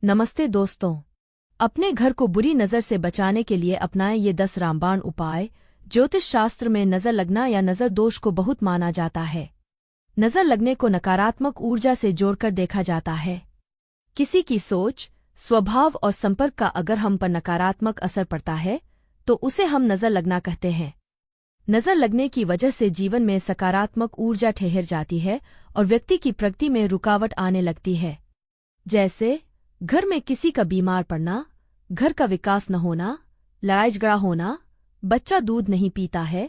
नमस्ते दोस्तों। अपने घर को बुरी नज़र से बचाने के लिए अपनाएं ये 10 रामबाण उपाय। ज्योतिष शास्त्र में नज़र लगना या नज़र दोष को बहुत माना जाता है। नज़र लगने को नकारात्मक ऊर्जा से जोड़कर देखा जाता है। किसी की सोच, स्वभाव और संपर्क का अगर हम पर नकारात्मक असर पड़ता है तो उसे हम नज़र लगना कहते हैं। नज़र लगने की वजह से जीवन में सकारात्मक ऊर्जा ठहर जाती है और व्यक्ति की प्रगति में रुकावट आने लगती है। जैसे घर में किसी का बीमार पड़ना, घर का विकास न होना, लड़ाई झगड़ा होना, बच्चा दूध नहीं पीता है,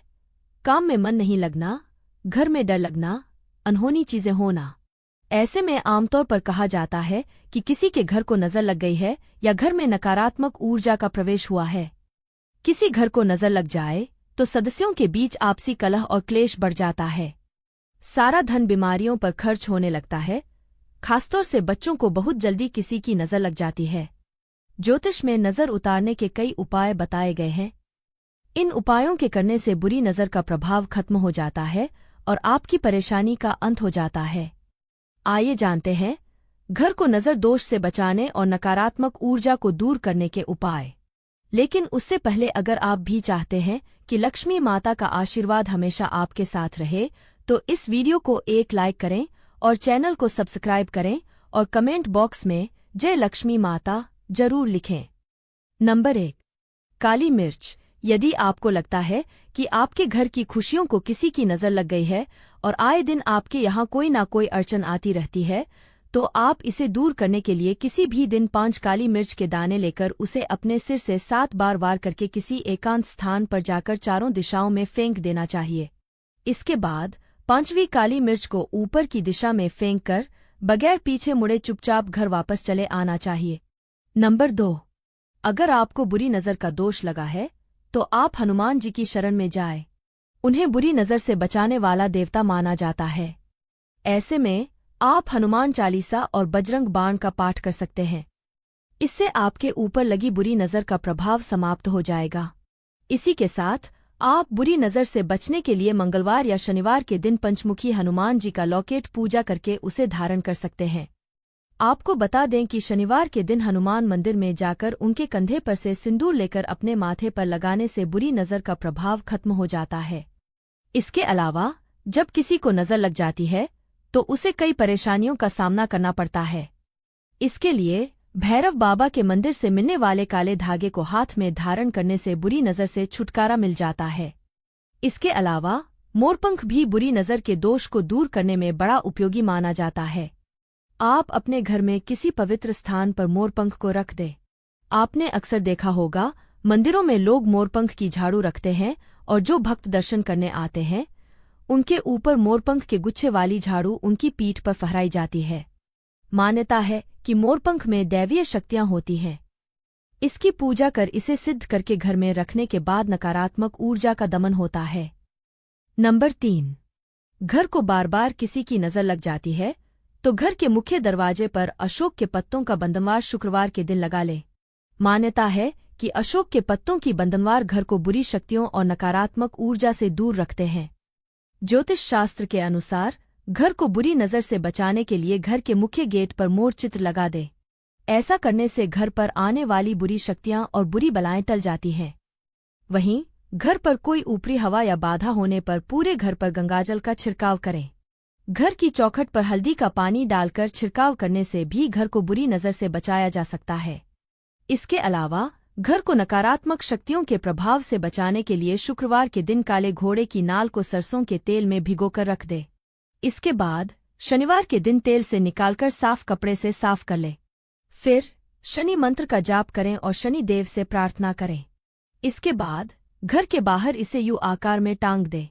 काम में मन नहीं लगना, घर में डर लगना, अनहोनी चीजें होना। ऐसे में आमतौर पर कहा जाता है कि किसी के घर को नज़र लग गई है या घर में नकारात्मक ऊर्जा का प्रवेश हुआ है। किसी घर को नज़र लग जाए तो सदस्यों के बीच आपसी कलह और क्लेश बढ़ जाता है। सारा धन बीमारियों पर खर्च होने लगता है। खासतौर से बच्चों को बहुत जल्दी किसी की नज़र लग जाती है। ज्योतिष में नज़र उतारने के कई उपाय बताए गए हैं। इन उपायों के करने से बुरी नज़र का प्रभाव खत्म हो जाता है और आपकी परेशानी का अंत हो जाता है। आइए जानते हैं घर को नज़र दोष से बचाने और नकारात्मक ऊर्जा को दूर करने के उपाय। लेकिन उससे पहले अगर आप भी चाहते हैं कि लक्ष्मी माता का आशीर्वाद हमेशा आपके साथ रहे तो इस वीडियो को एक लाइक करें और चैनल को सब्सक्राइब करें और कमेंट बॉक्स में जय लक्ष्मी माता जरूर लिखें। नंबर 1, काली मिर्च। यदि आपको लगता है कि आपके घर की खुशियों को किसी की नज़र लग गई है और आए दिन आपके यहाँ कोई ना कोई अड़चन आती रहती है तो आप इसे दूर करने के लिए किसी भी दिन 5 काली मिर्च के दाने लेकर उसे अपने सिर से 7 बार वार करके किसी एकांत स्थान पर जाकर चारों दिशाओं में फेंक देना चाहिए। इसके बाद 5वीं काली मिर्च को ऊपर की दिशा में फेंक कर बगैर पीछे मुड़े चुपचाप घर वापस चले आना चाहिए। नंबर 2, अगर आपको बुरी नज़र का दोष लगा है तो आप हनुमान जी की शरण में जाएं। उन्हें बुरी नज़र से बचाने वाला देवता माना जाता है। ऐसे में आप हनुमान चालीसा और बजरंग बाण का पाठ कर सकते हैं। इससे आपके ऊपर लगी बुरी नज़र का प्रभाव समाप्त हो जाएगा। इसी के साथ आप बुरी नज़र से बचने के लिए मंगलवार या शनिवार के दिन पंचमुखी हनुमान जी का लॉकेट पूजा करके उसे धारण कर सकते हैं। आपको बता दें कि शनिवार के दिन हनुमान मंदिर में जाकर उनके कंधे पर से सिंदूर लेकर अपने माथे पर लगाने से बुरी नज़र का प्रभाव खत्म हो जाता है। इसके अलावा जब किसी को नज़र लग जाती है तो उसे कई परेशानियों का सामना करना पड़ता है। इसके लिए भैरव बाबा के मंदिर से मिलने वाले काले धागे को हाथ में धारण करने से बुरी नज़र से छुटकारा मिल जाता है। इसके अलावा मोरपंख भी बुरी नज़र के दोष को दूर करने में बड़ा उपयोगी माना जाता है। आप अपने घर में किसी पवित्र स्थान पर मोरपंख को रख दें। आपने अक्सर देखा होगा मंदिरों में लोग मोरपंख की झाड़ू रखते हैं और जो भक्त दर्शन करने आते हैं उनके ऊपर मोरपंख के गुच्छे वाली झाड़ू उनकी पीठ पर फहराई जाती है। मान्यता है कि मोरपंख में दैवीय शक्तियां होती हैं। इसकी पूजा कर इसे सिद्ध करके घर में रखने के बाद नकारात्मक ऊर्जा का दमन होता है। नंबर 3, घर को बार बार किसी की नज़र लग जाती है तो घर के मुख्य दरवाजे पर अशोक के पत्तों का बंधनवार शुक्रवार के दिन लगा ले। मान्यता है कि अशोक के पत्तों की बंधनवार घर को बुरी शक्तियों और नकारात्मक ऊर्जा से दूर रखते हैं। ज्योतिष शास्त्र के अनुसार घर को बुरी नज़र से बचाने के लिए घर के मुख्य गेट पर मोर चित्र लगा दे। ऐसा करने से घर पर आने वाली बुरी शक्तियां और बुरी बलाएं टल जाती हैं। वहीं घर पर कोई ऊपरी हवा या बाधा होने पर पूरे घर पर गंगाजल का छिड़काव करें। घर की चौखट पर हल्दी का पानी डालकर छिड़काव करने से भी घर को बुरी नज़र से बचाया जा सकता है। इसके अलावा घर को नकारात्मक शक्तियों के प्रभाव से बचाने के लिए शुक्रवार के दिन काले घोड़े की नाल को सरसों के तेल में भिगोकर रख दे। इसके बाद शनिवार के दिन तेल से निकालकर साफ कपड़े से साफ कर ले। फिर शनि मंत्र का जाप करें और शनि देव से प्रार्थना करें। इसके बाद घर के बाहर इसे यू आकार में टांग दे।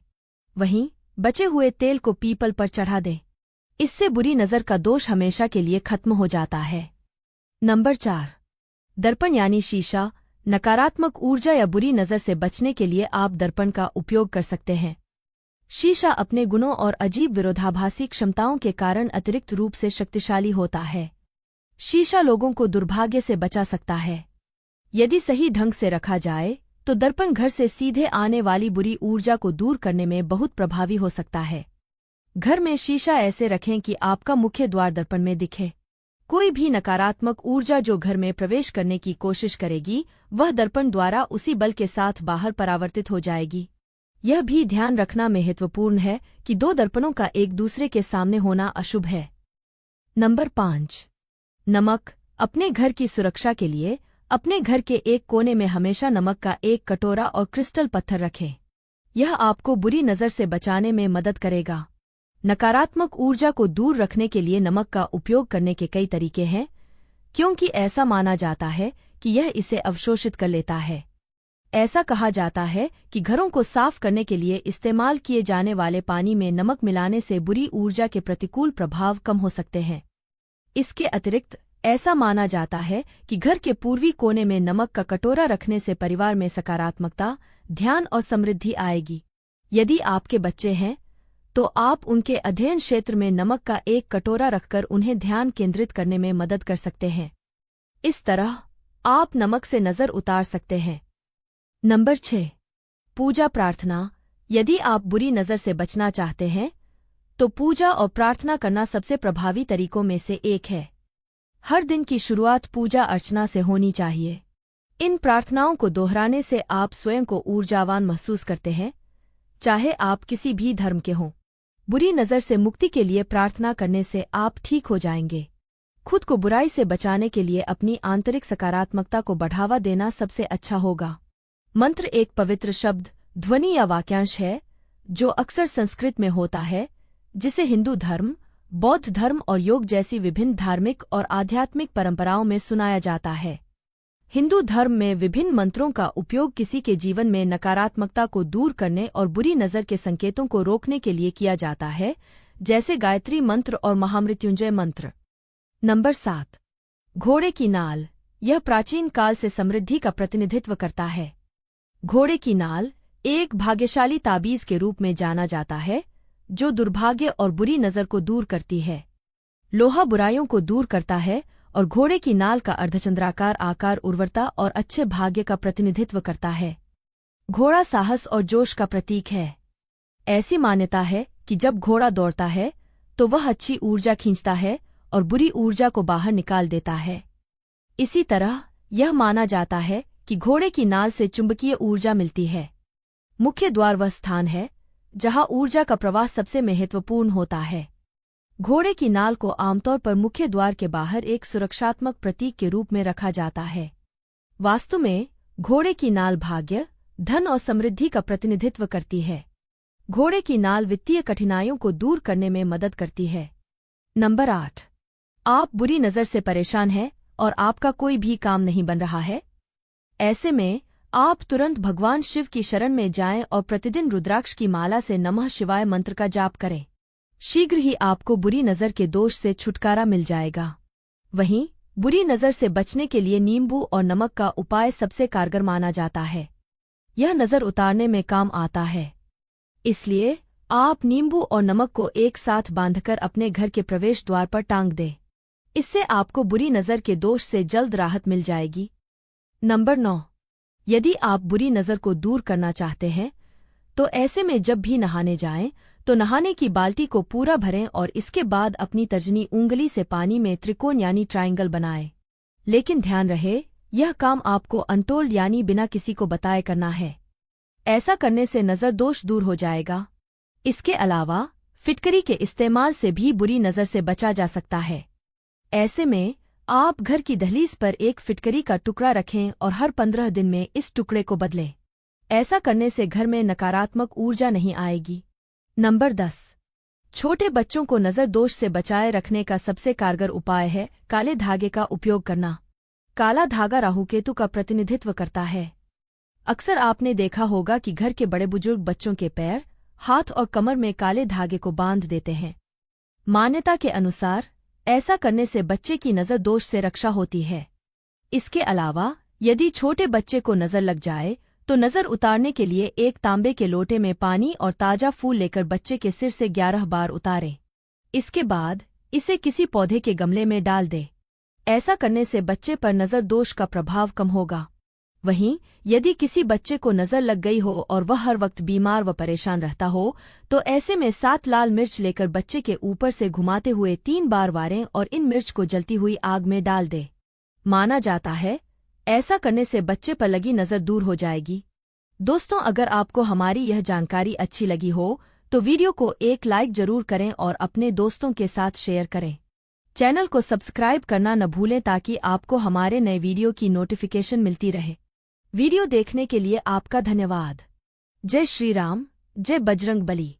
वहीं बचे हुए तेल को पीपल पर चढ़ा दे। इससे बुरी नज़र का दोष हमेशा के लिए खत्म हो जाता है। नंबर 4, दर्पण यानी शीशा। नकारात्मक ऊर्जा या बुरी नज़र से बचने के लिए आप दर्पण का उपयोग कर सकते हैं। शीशा अपने गुणों और अजीब विरोधाभासी क्षमताओं के कारण अतिरिक्त रूप से शक्तिशाली होता है। शीशा लोगों को दुर्भाग्य से बचा सकता है। यदि सही ढंग से रखा जाए तो दर्पण घर से सीधे आने वाली बुरी ऊर्जा को दूर करने में बहुत प्रभावी हो सकता है। घर में शीशा ऐसे रखें कि आपका मुख्य द्वार दर्पण में दिखे। कोई भी नकारात्मक ऊर्जा जो घर में प्रवेश करने की कोशिश करेगी वह दर्पण द्वारा उसी बल के साथ बाहर परावर्तित हो जाएगी। यह भी ध्यान रखना महत्वपूर्ण है कि दो दर्पणों का एक दूसरे के सामने होना अशुभ है। नंबर 5। नमक। अपने घर की सुरक्षा के लिए अपने घर के एक कोने में हमेशा नमक का एक कटोरा और क्रिस्टल पत्थर रखें। यह आपको बुरी नज़र से बचाने में मदद करेगा। नकारात्मक ऊर्जा को दूर रखने के लिए नमक का उपयोग करने के कई तरीके हैं, क्योंकि ऐसा माना जाता है कि यह इसे अवशोषित कर लेता है। ऐसा कहा जाता है कि घरों को साफ करने के लिए इस्तेमाल किए जाने वाले पानी में नमक मिलाने से बुरी ऊर्जा के प्रतिकूल प्रभाव कम हो सकते हैं। इसके अतिरिक्त ऐसा माना जाता है कि घर के पूर्वी कोने में नमक का कटोरा रखने से परिवार में सकारात्मकता, ध्यान और समृद्धि आएगी। यदि आपके बच्चे हैं तो आप उनके अध्ययन क्षेत्र में नमक का एक कटोरा रखकर उन्हें ध्यान केंद्रित करने में मदद कर सकते हैं। इस तरह आप नमक से नज़र उतार सकते हैं। नंबर 6। पूजा प्रार्थना। यदि आप बुरी नज़र से बचना चाहते हैं तो पूजा और प्रार्थना करना सबसे प्रभावी तरीकों में से एक है। हर दिन की शुरुआत पूजा अर्चना से होनी चाहिए। इन प्रार्थनाओं को दोहराने से आप स्वयं को ऊर्जावान महसूस करते हैं, चाहे आप किसी भी धर्म के हों। बुरी नज़र से मुक्ति के लिए प्रार्थना करने से आप ठीक हो जाएंगे। खुद को बुराई से बचाने के लिए अपनी आंतरिक सकारात्मकता को बढ़ावा देना सबसे अच्छा होगा। मंत्र एक पवित्र शब्द, ध्वनि या वाक्यांश है जो अक्सर संस्कृत में होता है, जिसे हिंदू धर्म, बौद्ध धर्म और योग जैसी विभिन्न धार्मिक और आध्यात्मिक परंपराओं में सुनाया जाता है। हिंदू धर्म में विभिन्न मंत्रों का उपयोग किसी के जीवन में नकारात्मकता को दूर करने और बुरी नज़र के संकेतों को रोकने के लिए किया जाता है, जैसे गायत्री मंत्र और महामृत्युंजय मंत्र। नंबर 7। घोड़े की नाल। यह प्राचीन काल से समृद्धि का प्रतिनिधित्व करता है। घोड़े की नाल एक भाग्यशाली ताबीज के रूप में जाना जाता है, जो दुर्भाग्य और बुरी नज़र को दूर करती है। लोहा बुराइयों को दूर करता है और घोड़े की नाल का अर्धचंद्राकार आकार उर्वरता और अच्छे भाग्य का प्रतिनिधित्व करता है। घोड़ा साहस और जोश का प्रतीक है। ऐसी मान्यता है कि जब घोड़ा दौड़ता है तो वह अच्छी ऊर्जा खींचता है और बुरी ऊर्जा को बाहर निकाल देता है। इसी तरह यह माना जाता है कि घोड़े की नाल से चुंबकीय ऊर्जा मिलती है। मुख्य द्वार वह स्थान है जहां ऊर्जा का प्रवाह सबसे महत्वपूर्ण होता है। घोड़े की नाल को आमतौर पर मुख्य द्वार के बाहर एक सुरक्षात्मक प्रतीक के रूप में रखा जाता है। वास्तु में घोड़े की नाल भाग्य, धन और समृद्धि का प्रतिनिधित्व करती है। घोड़े की नाल वित्तीय कठिनाइयों को दूर करने में मदद करती है। नंबर 8। आप बुरी नज़र से परेशान हैं और आपका कोई भी काम नहीं बन रहा है। ऐसे में आप तुरंत भगवान शिव की शरण में जाएं और प्रतिदिन रुद्राक्ष की माला से नमः शिवाय मंत्र का जाप करें। शीघ्र ही आपको बुरी नज़र के दोष से छुटकारा मिल जाएगा। वहीं बुरी नज़र से बचने के लिए नींबू और नमक का उपाय सबसे कारगर माना जाता है। यह नज़र उतारने में काम आता है, इसलिए आप नींबू और नमक को एक साथ बांधकर अपने घर के प्रवेश द्वार पर टांग दें। इससे आपको बुरी नज़र के दोष से जल्द राहत मिल जाएगी। नंबर 9। यदि आप बुरी नज़र को दूर करना चाहते हैं तो ऐसे में जब भी नहाने जाएं तो नहाने की बाल्टी को पूरा भरें और इसके बाद अपनी तर्जनी उंगली से पानी में त्रिकोण यानी ट्रायंगल बनाएं। लेकिन ध्यान रहे, यह काम आपको अनटोल्ड यानी बिना किसी को बताए करना है। ऐसा करने से नज़र दोष दूर हो जाएगा। इसके अलावा फिटकरी के इस्तेमाल से भी बुरी नज़र से बचा जा सकता है। ऐसे में आप घर की दहलीज पर एक फिटकरी का टुकड़ा रखें और हर 15 दिन में इस टुकड़े को बदलें। ऐसा करने से घर में नकारात्मक ऊर्जा नहीं आएगी। नंबर 10। छोटे बच्चों को नज़र दोष से बचाए रखने का सबसे कारगर उपाय है काले धागे का उपयोग करना। काला धागा राहु-केतु का प्रतिनिधित्व करता है। अक्सर आपने देखा होगा कि घर के बड़े बुजुर्ग बच्चों के पैर, हाथ और कमर में काले धागे को बांध देते हैं। मान्यता के अनुसार ऐसा करने से बच्चे की नज़र दोष से रक्षा होती है। इसके अलावा यदि छोटे बच्चे को नज़र लग जाए तो नज़र उतारने के लिए एक तांबे के लोटे में पानी और ताज़ा फूल लेकर बच्चे के सिर से 11 बार उतारें। इसके बाद इसे किसी पौधे के गमले में डाल दें। ऐसा करने से बच्चे पर नज़र दोष का प्रभाव कम होगा। वहीं यदि किसी बच्चे को नजर लग गई हो और वह हर वक्त बीमार व परेशान रहता हो तो ऐसे में 7 लाल मिर्च लेकर बच्चे के ऊपर से घुमाते हुए 3 बार वारें और इन मिर्च को जलती हुई आग में डाल दे। माना जाता है ऐसा करने से बच्चे पर लगी नजर दूर हो जाएगी। दोस्तों, अगर आपको हमारी यह जानकारी अच्छी लगी हो तो वीडियो को एक लाइक जरूर करें और अपने दोस्तों के साथ शेयर करें। चैनल को सब्सक्राइब करना न भूलें ताकि आपको हमारे नए वीडियो की नोटिफिकेशन मिलती रहे। वीडियो देखने के लिए आपका धन्यवाद। जय श्री राम, जय बजरंग बली।